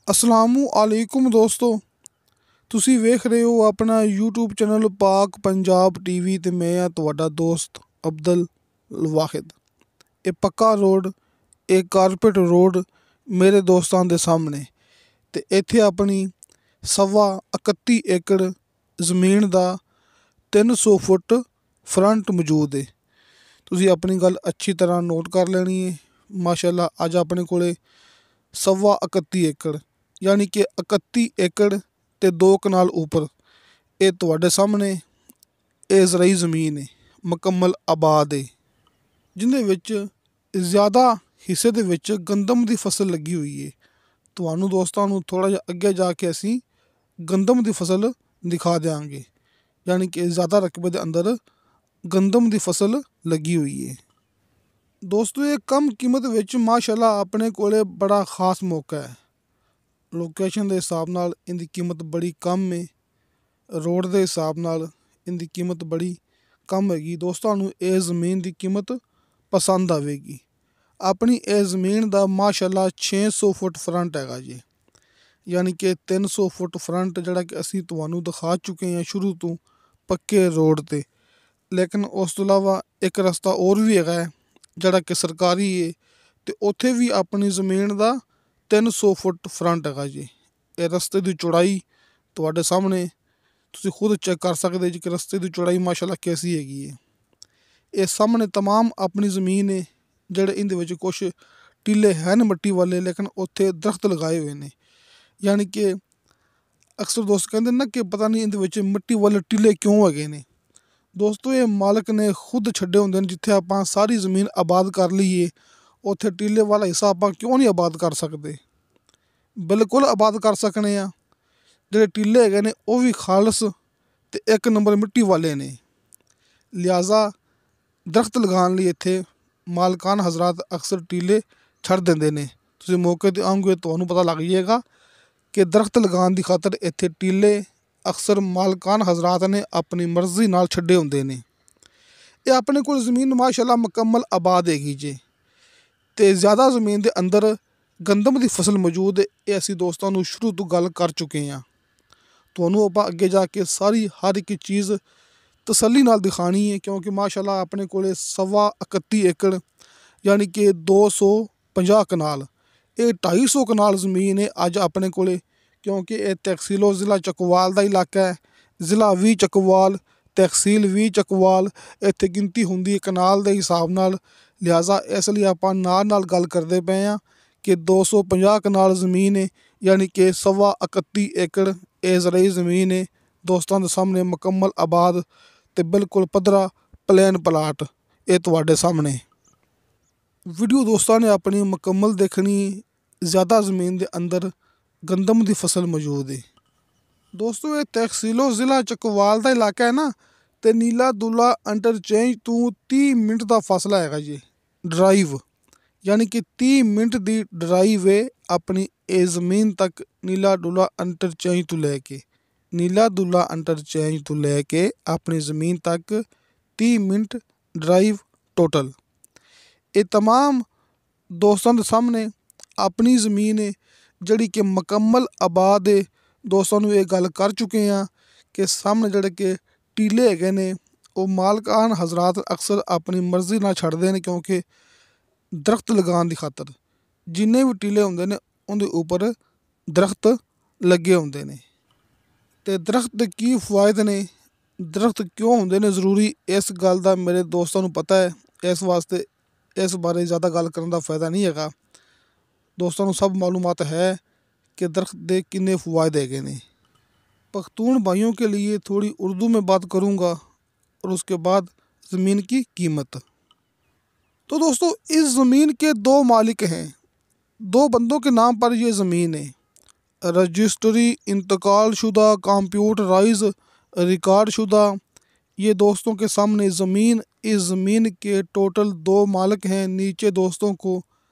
ਅਸਲਾਮੁ ਅਲੈਕੁਮ ਦੋਸਤੋ, ਤੁਸੀਂ ਵੇਖ ਰਹੇ ਹੋ ਆਪਣਾ YouTube ਚੈਨਲ ਪਾਕ ਪੰਜਾਬ TV ਤੇ ਮੈਂ ਆ ਤੁਹਾਡਾ ਦੋਸਤ ਅਬਦੁਲ ਵਾਹਿਦ। ਇਹ ਪੱਕਾ ਰੋਡ, ਇਹ ਕਾਰਪੇਟ ਰੋਡ ਮੇਰੇ ਦੋਸਤਾਂ ਦੇ ਸਾਹਮਣੇ ਤੇ ਇੱਥੇ ਆਪਣੀ ਸਵਾ 31 ਏਕੜ ਜ਼ਮੀਨ ਦਾ 300 ਫੁੱਟ ਫਰੰਟ ਮੌਜੂਦ ਹੈ। ਤੁਸੀਂ ਆਪਣੀ ਗੱਲ ਅੱਛੀ ਤਰ੍ਹਾਂ ਨੋਟ ਕਰ ਲੈਣੀ ਹੈ। ਮਾਸ਼ਾਅੱਲਾ ਅੱਜ ਆਪਣੇ ਕੋਲੇ ਸਵਾ 31 ਏਕੜ ਯਾਨੀ ਕਿ 31 ਏਕੜ ਤੇ 2 ਕਨਾਲ ਉੱਪਰ ਇਹ ਤੁਹਾਡੇ ਸਾਹਮਣੇ ਇਹ ਜ਼ਰਈ ਜ਼ਮੀਨ ਹੈ, ਮੁਕੰਮਲ ਆਬਾਦ ਹੈ, ਜਿਹਦੇ ਵਿੱਚ ਜ਼ਿਆਦਾ ਹਿੱਸੇ ਦੇ ਵਿੱਚ ਗੰਦਮ ਦੀ ਫਸਲ ਲੱਗੀ ਹੋਈ ਹੈ। ਤੁਹਾਨੂੰ ਦੋਸਤਾਂ ਨੂੰ ਥੋੜ੍ਹਾ ਜਿਹਾ ਅੱਗੇ ਜਾ ਕੇ ਅਸੀਂ ਗੰਦਮ ਦੀ ਫਸਲ ਦਿਖਾ ਦਿਆਂਗੇ, ਯਾਨੀ ਕਿ ਜ਼ਿਆਦਾ ਰਕਬੇ ਦੇ ਅੰਦਰ ਗੰਦਮ ਦੀ ਫਸਲ ਲੱਗੀ ਹੋਈ ਹੈ। ਦੋਸਤੋ ਇਹ ਕਮ ਕੀਮਤ ਵਿੱਚ ਮਾਸ਼ਾਅੱਲਾ ਆਪਣੇ ਕੋਲੇ ਬੜਾ ਖ਼ਾਸ ਮੌਕਾ ਹੈ। ਲੋਕੇਸ਼ਨ ਦੇ ਹਿਸਾਬ ਨਾਲ ਇਹਦੀ ਕੀਮਤ ਬੜੀ ਕਮ ਹੈ, ਰੋਡ ਦੇ ਹਿਸਾਬ ਨਾਲ ਇਹਦੀ ਕੀਮਤ ਬੜੀ ਕਮ ਹੈਗੀ। ਦੋਸਤਾਂ ਨੂੰ ਇਹ ਜ਼ਮੀਨ ਦੀ ਕੀਮਤ ਪਸੰਦ ਆਵੇਗੀ। ਆਪਣੀ ਇਹ ਜ਼ਮੀਨ ਦਾ ਮਾਸ਼ਾਅੱਲਾ 600 ਫੁੱਟ ਫਰੰਟ ਹੈਗਾ ਜੀ, ਯਾਨੀ ਕਿ 300 ਫੁੱਟ ਫਰੰਟ ਜਿਹੜਾ ਕਿ ਅਸੀਂ ਤੁਹਾਨੂੰ ਦਿਖਾ ਚੁੱਕੇ ਹਾਂ ਸ਼ੁਰੂ ਤੋਂ ਪੱਕੇ ਰੋਡ 'ਤੇ। ਲੇਕਿਨ ਉਸ ਤੋਂ ਇਲਾਵਾ ਇੱਕ ਰਸਤਾ ਹੋਰ ਵੀ ਹੈਗਾ ਹੈ ਜਿਹੜਾ ਕਿ ਸਰਕਾਰੀ ਹੈ, ਅਤੇ ਉੱਥੇ ਵੀ ਆਪਣੀ ਜ਼ਮੀਨ ਦਾ 300 ਫੁੱਟ ਫਰੰਟ ਹੈਗਾ ਜੀ। ਇਹ ਰਸਤੇ ਦੀ ਚੌੜਾਈ ਤੁਹਾਡੇ ਸਾਹਮਣੇ ਤੁਸੀਂ ਖੁਦ ਚੈੱਕ ਕਰ ਸਕਦੇ ਜੀ ਕਿ ਰਸਤੇ ਦੀ ਚੌੜਾਈ ਮਾਸ਼ਾਅੱਲਾ ਕੈਸੀ ਹੈਗੀ ਹੈ। ਇਹ ਸਾਹਮਣੇ ਤਮਾਮ ਆਪਣੀ ਜ਼ਮੀਨ ਹੈ, ਜਿਹੜੇ ਇਹਦੇ ਵਿੱਚ ਕੁਛ ਟੀਲੇ ਹਨ ਮਿੱਟੀ ਵਾਲੇ, ਲੇਕਿਨ ਉੱਥੇ ਦਰਖਤ ਲਗਾਏ ਹੋਏ ਨੇ। ਯਾਨੀ ਕਿ ਅਕਸਰ ਦੋਸਤ ਕਹਿੰਦੇ ਨਾ ਕਿ ਪਤਾ ਨਹੀਂ ਇਹਦੇ ਵਿੱਚ ਮਿੱਟੀ ਵਾਲੇ ਟੀਲੇ ਕਿਉਂ ਹੈਗੇ ਨੇ। ਦੋਸਤੋ ਇਹ ਮਾਲਕ ਨੇ ਖੁਦ ਛੱਡੇ ਹੁੰਦੇ ਨੇ। ਜਿੱਥੇ ਆਪਾਂ ਸਾਰੀ ਜ਼ਮੀਨ ਆਬਾਦ ਕਰ ਲਈਏ, ਉੱਥੇ ਟੀਲੇ ਵਾਲਾ ਹਿੱਸਾ ਆਪਾਂ ਕਿਉਂ ਨਹੀਂ ਆਬਾਦ ਕਰ ਸਕਦੇ? ਬਿਲਕੁਲ ਆਬਾਦ ਕਰ ਸਕਣੇ ਆ। ਜਿਹੜੇ ਟੀਲੇ ਹੈਗੇ ਨੇ ਉਹ ਵੀ ਖਾਲਸ ਅਤੇ ਇੱਕ ਨੰਬਰ ਮਿੱਟੀ ਵਾਲੇ ਨੇ। ਲਿਹਾਜ਼ਾ ਦਰਖਤ ਲਗਾਉਣ ਲਈ ਇੱਥੇ ਮਾਲਕਾਨ ਹਜ਼ਰਾਤ ਅਕਸਰ ਟੀਲੇ ਛੱਡ ਦਿੰਦੇ ਨੇ। ਤੁਸੀਂ ਮੌਕੇ 'ਤੇ ਆਓਗੇ ਤੁਹਾਨੂੰ ਪਤਾ ਲੱਗ ਜਾਏਗਾ ਕਿ ਦਰਖਤ ਲਗਾਉਣ ਦੀ ਖਾਤਰ ਇੱਥੇ ਟੀਲੇ ਅਕਸਰ ਮਾਲਕਾਨ ਹਜ਼ਰਾਤ ਨੇ ਆਪਣੀ ਮਰਜ਼ੀ ਨਾਲ ਛੱਡੇ ਹੁੰਦੇ ਨੇ। ਇਹ ਆਪਣੇ ਕੋਲ ਜ਼ਮੀਨ ਮਾਸ਼ਾਅੱਲਾ ਮੁਕੰਮਲ ਆਬਾਦ ਹੈਗੀ ਜੇ, ਅਤੇ ਜ਼ਿਆਦਾ ਜ਼ਮੀਨ ਦੇ ਅੰਦਰ ਗੰਦਮ ਦੀ ਫਸਲ ਮੌਜੂਦ ਹੈ। ਇਹ ਅਸੀਂ ਦੋਸਤਾਂ ਨੂੰ ਸ਼ੁਰੂ ਤੋਂ ਗੱਲ ਕਰ ਚੁੱਕੇ ਹਾਂ। ਤੁਹਾਨੂੰ ਆਪਾਂ ਅੱਗੇ ਜਾ ਕੇ ਸਾਰੀ ਹਰ ਇੱਕ ਚੀਜ਼ ਤਸੱਲੀ ਨਾਲ ਦਿਖਾਣੀ ਹੈ, ਕਿਉਂਕਿ ਮਾਸ਼ਾਅੱਲਾ ਆਪਣੇ ਕੋਲੇ ਸਵਾ 31 ਏਕੜ ਯਾਨੀ ਕਿ 250 ਕਨਾਲ, ਇਹ 250 ਕਨਾਲ ਜ਼ਮੀਨ ਹੈ ਅੱਜ ਆਪਣੇ ਕੋਲੇ। ਕਿਉਂਕਿ ਇਹ ਤਹਿਸੀਲੋ ਜ਼ਿਲ੍ਹਾ ਚੱਕਵਾਲ ਦਾ ਇਲਾਕਾ ਹੈ। ਜ਼ਿਲ੍ਹਾ ਵੀ ਚੱਕਵਾਲ, ਤਹਿਸੀਲ ਵੀ ਚੱਕਵਾਲ, ਇੱਥੇ ਗਿਣਤੀ ਹੁੰਦੀ ਹੈ ਕਨਾਲ ਦੇ ਹਿਸਾਬ ਨਾਲ। ਲਿਹਾਜ਼ਾ ਇਸ ਲਈ ਆਪਾਂ ਨਾਲ ਨਾਲ ਗੱਲ ਕਰਦੇ ਪਏ ਹਾਂ ਕਿ 250 ਕਨਾਲ ਜ਼ਮੀਨ ਹੈ, ਯਾਨੀ ਕਿ ਸਵਾ 31 ਏਕੜ ਇਹ ਜ਼ਰਈ ਜ਼ਮੀਨ ਹੈ ਦੋਸਤਾਂ ਦੇ ਸਾਹਮਣੇ ਮੁਕੰਮਲ ਆਬਾਦ ਅਤੇ ਬਿਲਕੁਲ ਪੱਧਰਾ ਪਲੇਨ ਪਲਾਟ ਇਹ ਤੁਹਾਡੇ ਸਾਹਮਣੇ। ਵੀਡੀਓ ਦੋਸਤਾਂ ਨੇ ਆਪਣੀ ਮੁਕੰਮਲ ਦੇਖਣੀ। ਜ਼ਿਆਦਾ ਜ਼ਮੀਨ ਦੇ ਅੰਦਰ ਗੰਦਮ ਦੀ ਫਸਲ ਮੌਜੂਦ ਹੈ। ਦੋਸਤੋ ਇਹ ਤਹਿਸੀਲੋ ਜ਼ਿਲ੍ਹਾ ਚੱਕਵਾਲ ਦਾ ਇਲਾਕਾ ਹੈ ਨਾ, ਅਤੇ ਨੀਲਾ ਦੁੱਲਾ ਇੰਟਰਚੇਂਜ ਤੋਂ 30 ਮਿੰਟ ਦਾ ਫਾਸਲਾ ਹੈਗਾ ਜੀ ਡਰਾਈਵ, ਯਾਨੀ ਕਿ 30 ਮਿੰਟ ਦੀ ਡਰਾਈਵ ਹੈ ਆਪਣੀ ਇਹ ਜ਼ਮੀਨ ਤੱਕ। ਨੀਲਾ ਦੁੱਲਾ ਇੰਟਰਚੇਂਜ ਤੋਂ ਲੈ ਕੇ ਆਪਣੀ ਜ਼ਮੀਨ ਤੱਕ 30 ਮਿੰਟ ਡਰਾਈਵ ਟੋਟਲ। ਇਹ ਤਮਾਮ ਦੋਸਤਾਂ ਦੇ ਸਾਹਮਣੇ ਆਪਣੀ ਜ਼ਮੀਨ ਹੈ ਜਿਹੜੀ ਕਿ ਮੁਕੰਮਲ ਆਬਾਦ ਹੈ। ਦੋਸਤਾਂ ਨੂੰ ਇਹ ਗੱਲ ਕਰ ਚੁੱਕੇ ਹਾਂ ਕਿ ਸਾਹਮਣੇ ਜਿਹੜੇ ਕਿ ਟੀਲੇ ਹੈਗੇ ਨੇ ਉਹ ਮਾਲਕਾਨ ਹਜ਼ਰਾਤ ਅਕਸਰ ਆਪਣੀ ਮਰਜ਼ੀ ਨਾਲ ਛੱਡਦੇ ਨੇ, ਕਿਉਂਕਿ ਦਰਖਤ ਲਗਾਉਣ ਦੀ ਖਾਤਰ ਜਿੰਨੇ ਵੀ ਟੀਲੇ ਹੁੰਦੇ ਨੇ ਉਹਦੇ ਉੱਪਰ ਦਰਖਤ ਲੱਗੇ ਹੁੰਦੇ ਨੇ। ਅਤੇ ਦਰਖਤ ਦੇ ਕੀ ਫਵਾਇਦ ਨੇ, ਦਰਖਤ ਕਿਉਂ ਹੁੰਦੇ ਨੇ ਜ਼ਰੂਰੀ, ਇਸ ਗੱਲ ਦਾ ਮੇਰੇ ਦੋਸਤਾਂ ਨੂੰ ਪਤਾ ਹੈ। ਇਸ ਵਾਸਤੇ ਇਸ ਬਾਰੇ ਜ਼ਿਆਦਾ ਗੱਲ ਕਰਨ ਦਾ ਫਾਇਦਾ ਨਹੀਂ ਹੈਗਾ। ਦੋਸਤਾਂ ਨੂੰ ਸਭ मालूमात है कि दरख्त ਦੇ कितने फ़वायदे हैगे ने। पख्तून भाइयों के लिए थोड़ी उर्दू में बात करूँगा और उसके बाद ज़मीन की कीमत। तो दोस्तों इस ज़मीन के 2 मालिक हैं, 2 बंदों के नाम पर ये ज़मीन है। रजिस्ट्री इंतकाल शुदा, कंप्यूटराइज रिकॉर्ड शुदा। ये दोस्तों के सामने ज़मीन, इस ज़मीन के टोटल 2 मालिक हैं। नीचे दोस्तों को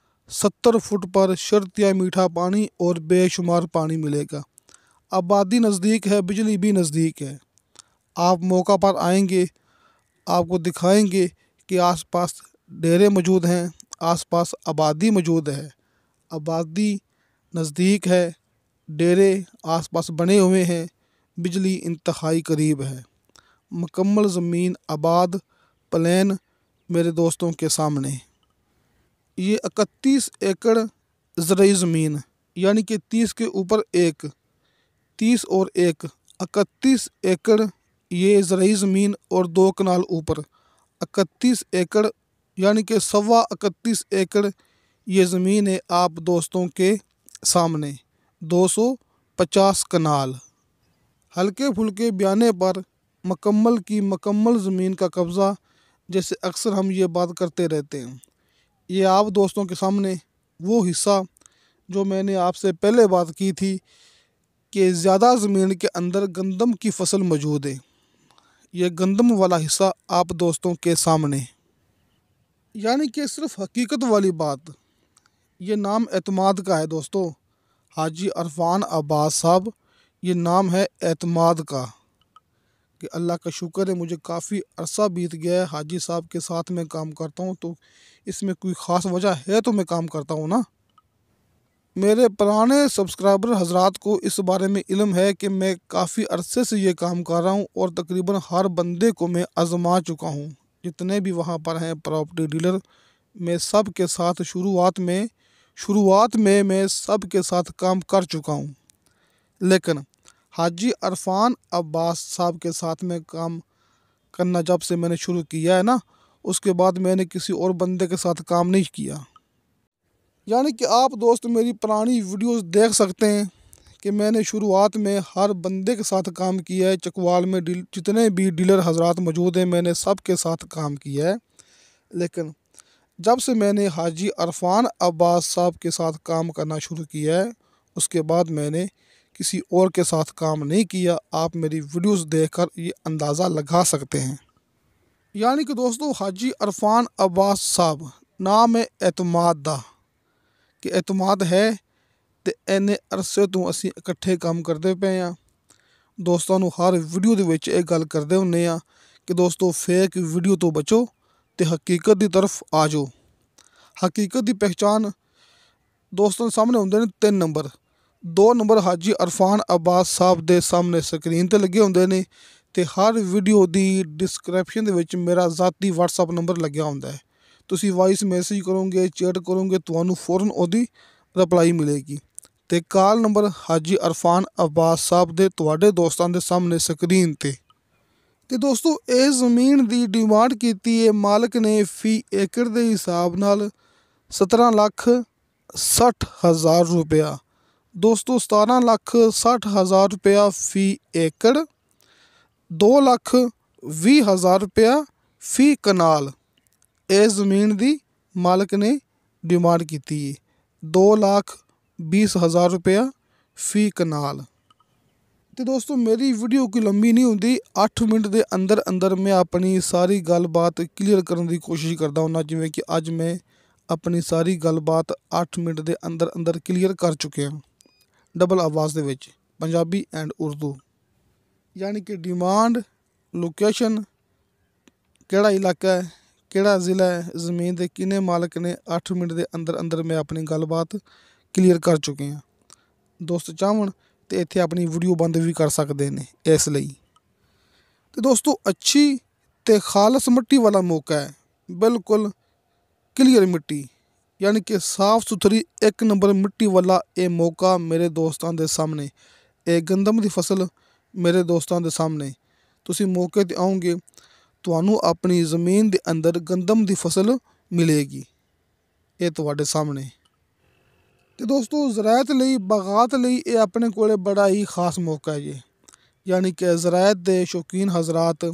70 फुट पर शर्तिया मीठा पानी और बेशुमार पानी मिलेगा। आबादी नज़दीक है, बिजली भी नज़दीक है। आप मौका पर आएंगे, आपको दिखाएंगे कि आसपास डेरे मौजूद हैं, आसपास आबादी मौजूद है, आबादी नज़दीक है, डेरे आसपास बने हुए हैं, बिजली इंतहाई करीब है, मुकम्मल ज़मीन आबाद प्लान मेरे दोस्तों के सामने। ये 31 एकड़ ज़रूरी ज़मीन, यानी कि 30 के ऊपर एक, 30 और एक 31 एकड़ ये ज़रूरी ज़मीन और 2 कनाल ऊपर 31 एकड़, यानी कि 31.25 एकड़ ये ज़मीन है आप दोस्तों के सामने। 250 कनाल। हल्के फुल्के बयाने पर मुकम्मल की मुकम्मल ज़मीन का कब्ज़ा, जैसे अक्सर हम ये बात करते रहते हैं। ये आप दोस्तों के सामने वो हिस्सा जो मैंने आपसे पहले बात की थी कि ज़्यादा ज़मीन के अंदर गंदम की फसल मौजूद है। ये गंदम वाला हिस्सा आप दोस्तों के सामने, यानी कि सिर्फ हकीकत वाली बात। ये नाम एतमाद का है दोस्तों, हाजी अरफान अब्बास साहब, ये नाम है एतमाद का। कि अल्लाह का शुक्र है मुझे काफ़ी अरसा बीत गया है हाजी साहब के साथ मैं काम करता हूँ, तो इसमें कोई ख़ास वजह है तो मैं काम करता हूँ ना। मेरे पुराने सब्सक्राइबर हजरात को इस बारे में इल्म है कि मैं काफ़ी अरसे से ये काम कर रहा हूँ और तकरीबन हर बंदे को मैं आज़मा चुका हूँ। जितने भी वहाँ पर हैं प्रॉपर्टी डीलर, मैं सब के साथ शुरुआत में मैं सब के साथ काम कर चुका हूँ। लेकिन हाजी अरफान अब्बास साहब के साथ में काम करना जब से मैंने शुरू किया है ना, उसके बाद मैंने किसी और बंदे के साथ काम नहीं किया। यानी कि आप दोस्त मेरी पुरानी वीडियोस देख सकते हैं कि मैंने शुरुआत में हर बंदे के साथ काम किया है। चकवाल में जितने भी डीलर हजरात मौजूद हैं मैंने सब के साथ काम किया है। लेकिन जब से मैंने हाजी अरफान अब्बास साहब के साथ काम करना शुरू किया है, उसके बाद मैंने किसी और के साथ काम नहीं किया। आप मेरी वीडियोस देखकर ये अंदाज़ा लगा सकते हैं। यानी कि दोस्तों हाजी अरफान अब्बास साहब नाम है एतमाद दा, कि एतमाद है ਤੇ ਇੰਨੇ ਅਰਸੇ ਤੋਂ ਅਸੀਂ ਇਕੱਠੇ ਕੰਮ ਕਰਦੇ ਪਏ ਹਾਂ। ਦੋਸਤਾਂ ਨੂੰ ਹਰ ਵੀਡੀਓ ਦੇ ਵਿੱਚ ਇਹ ਗੱਲ ਕਰਦੇ ਹੁੰਦੇ ਆ ਕਿ ਦੋਸਤੋ ਫੇਕ ਵੀਡੀਓ ਤੋਂ ਬਚੋ ਤੇ ਹਕੀਕਤ ਦੀ ਤਰਫ ਆ ਜਾਓ। ਹਕੀਕਤ ਦੀ ਪਹਿਚਾਣ ਦੋਸਤਾਂ ਦੇ ਸਾਹਮਣੇ ਹੁੰਦੇ ਨੇ 3 ਨੰਬਰ। 2 ਨੰਬਰ ਹਾਜੀ ਅਰਫਾਨ ਅब्बास ਸਾਹਿਬ ਦੇ ਸਾਹਮਣੇ ਸਕਰੀਨ ਤੇ ਲੱਗੇ ਹੁੰਦੇ ਨੇ ਤੇ ਹਰ ਵੀਡੀਓ ਦੀ ਡਿਸਕ੍ਰਿਪਸ਼ਨ ਦੇ ਵਿੱਚ ਮੇਰਾ ਜ਼ਾਤੀ WhatsApp ਨੰਬਰ ਲੱਗਿਆ ਹੁੰਦਾ ਹੈ। ਤੁਸੀਂ ਵਾਇਸ ਮੈਸੇਜ ਕਰੋਗੇ, ਚੈਟ ਕਰੋਗੇ, ਤੁਹਾਨੂੰ ਫੌਰਨ ਉਹਦੀ ਰਿਪਲਾਈ ਮਿਲੇਗੀ। ਤੇ ਕਾਲ ਨੰਬਰ ਹਾਜੀ ਅਰਫਾਨ ਅब्बास ਸਾਹਿਬ ਦੇ ਤੁਹਾਡੇ ਦੋਸਤਾਂ ਦੇ ਸਾਹਮਣੇ ਸਕਰੀਨ ਤੇ ਦੋਸਤੋ ਇਹ ਜ਼ਮੀਨ ਦੀ ਡਿਮਾਂਡ ਕੀਤੀ ਹੈ ਮਾਲਕ ਨੇ ਫੀ ਏਕੜ ਦੇ ਹਿਸਾਬ ਨਾਲ 17,60,000 ਰੁਪਇਆ। ਦੋਸਤੋ 17,60,000 ਰੁਪਇਆ ਫੀ ਏਕੜ, 2,20,000 ਰੁਪਇਆ ਫੀ ਕਨਾਲ ਇਹ ਜ਼ਮੀਨ ਦੀ ਮਾਲਕ ਨੇ ਡਿਮਾਂਡ ਕੀਤੀ ਹੈ। 2,20,000 ਰੁਪਇਆ ਫੀ ਕਨਾਲ। ਤੇ ਦੋਸਤੋ ਮੇਰੀ ਵੀਡੀਓ ਕੋਈ ਲੰਬੀ ਨਹੀਂ ਹੁੰਦੀ, 8 ਮਿੰਟ ਦੇ ਅੰਦਰ ਅੰਦਰ ਮੈਂ ਆਪਣੀ ਸਾਰੀ ਗੱਲਬਾਤ ਕਲੀਅਰ ਕਰਨ ਦੀ ਕੋਸ਼ਿਸ਼ ਕਰਦਾ ਹੁੰਦਾ। ਜਿਵੇਂ ਕਿ ਅੱਜ ਮੈਂ ਆਪਣੀ ਸਾਰੀ ਗੱਲਬਾਤ 8 ਮਿੰਟ ਦੇ ਅੰਦਰ ਅੰਦਰ ਕਲੀਅਰ ਕਰ ਚੁੱਕਿਆ, ਡਬਲ ਆਵਾਜ਼ ਦੇ ਵਿੱਚ, ਪੰਜਾਬੀ ਐਂਡ ਉਰਦੂ। ਯਾਨੀ ਕਿ ਡਿਮਾਂਡ, ਲੋਕੇਸ਼ਨ, ਕਿਹੜਾ ਇਲਾਕਾ ਹੈ, ਕਿਹੜਾ ਜ਼ਿਲ੍ਹਾ ਹੈ, ਜ਼ਮੀਨ ਦੇ ਕਿੰਨੇ ਮਾਲਕ ਨੇ, 8 ਮਿੰਟ ਦੇ ਅੰਦਰ ਅੰਦਰ ਮੈਂ ਆਪਣੀ ਗੱਲਬਾਤ ਕਲੀਅਰ ਕਰ ਚੁੱਕੇ ਹਾਂ। ਦੋਸਤ ਚਾਹਣ ਤੇ ਇੱਥੇ ਆਪਣੀ ਵੀਡੀਓ ਬੰਦ ਵੀ ਕਰ ਸਕਦੇ ਨੇ ਇਸ ਲਈ। ਤੇ ਦੋਸਤੋ ਅੱਛੀ ਤੇ ਖਾਲਸ ਮਿੱਟੀ ਵਾਲਾ ਮੌਕਾ ਹੈ, ਬਿਲਕੁਲ ਕਲੀਅਰ ਮਿੱਟੀ, ਯਾਨੀ ਕਿ ਸਾਫ਼ ਸੁਥਰੀ 1 ਨੰਬਰ ਮਿੱਟੀ ਵਾਲਾ ਇਹ ਮੌਕਾ ਮੇਰੇ ਦੋਸਤਾਂ ਦੇ ਸਾਹਮਣੇ। ਇਹ ਗੰਦਮ ਦੀ ਫਸਲ ਮੇਰੇ ਦੋਸਤਾਂ ਦੇ ਸਾਹਮਣੇ। ਤੁਸੀਂ ਮੌਕੇ 'ਤੇ ਆਓਗੇ ਤੁਹਾਨੂੰ ਆਪਣੀ ਜ਼ਮੀਨ ਦੇ ਅੰਦਰ ਗੰਦਮ ਦੀ ਫਸਲ ਮਿਲੇਗੀ, ਇਹ ਤੁਹਾਡੇ ਸਾਹਮਣੇ। ਤੇ ਦੋਸਤੋ ਜ਼ਰਾਇਤ ਲਈ, ਬਾਗਾਤ ਲਈ ਇਹ ਆਪਣੇ ਕੋਲ ਬੜਾ ਹੀ ਖਾਸ ਮੌਕਾ ਹੈ ਜੀ। ਯਾਨੀ ਕਿ ਜ਼ਰਾਇਤ ਦੇ ਸ਼ੌਕੀਨ ਹਜ਼ਰਾਤ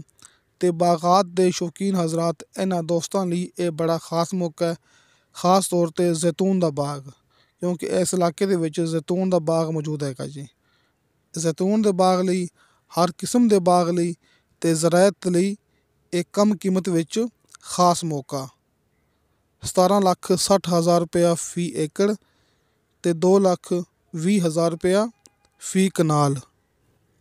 ਤੇ ਬਾਗਾਤ ਦੇ ਸ਼ੌਕੀਨ ਹਜ਼ਰਾਤ, ਇਹਨਾਂ ਦੋਸਤਾਂ ਲਈ ਇਹ ਬੜਾ ਖਾਸ ਮੌਕਾ ਹੈ। ਖਾਸ ਤੌਰ 'ਤੇ ਜ਼ੈਤੂਨ ਦਾ ਬਾਗ, ਕਿਉਂਕਿ ਇਸ ਇਲਾਕੇ ਦੇ ਵਿੱਚ ਜ਼ੈਤੂਨ ਦਾ ਬਾਗ ਮੌਜੂਦ ਹੈਗਾ ਜੀ। ਜ਼ੈਤੂਨ ਦੇ ਬਾਗ ਲਈ, ਹਰ ਕਿਸਮ ਦੇ ਬਾਗ ਲਈ ਤੇ ਜ਼ਰਾਇਤ ਲਈ ਇਹ ਕਮ ਕੀਮਤ ਵਿੱਚ ਖਾਸ ਮੌਕਾ। 17,60,000 ਰੁਪਇਆ ਫੀ ਏਕੜ ਤੇ 2,20,000 ਰੁਪਇਆ ਫੀ ਕਨਾਲ।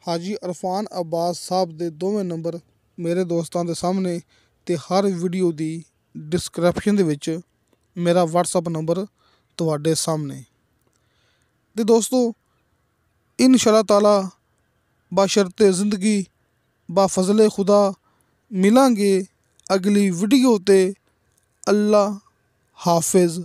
ਹਾਜੀ ਅਰਫਾਨ ਅब्बास ਸਾਹਿਬ ਦੇ ਦੋਵੇਂ ਨੰਬਰ ਮੇਰੇ ਦੋਸਤਾਂ ਦੇ ਸਾਹਮਣੇ ਤੇ ਹਰ ਵੀਡੀਓ ਦੀ ਡਿਸਕ੍ਰਿਪਸ਼ਨ ਦੇ ਵਿੱਚ ਮੇਰਾ WhatsApp ਨੰਬਰ ਤੁਹਾਡੇ ਸਾਹਮਣੇ। ਤੇ ਦੋਸਤੋ इंशाअल्लाह ताला बशर्ते ज़िंदगी बाफजले खुदा मिलांगे अगली वीडियो ते। अल्लाह हाफिज़।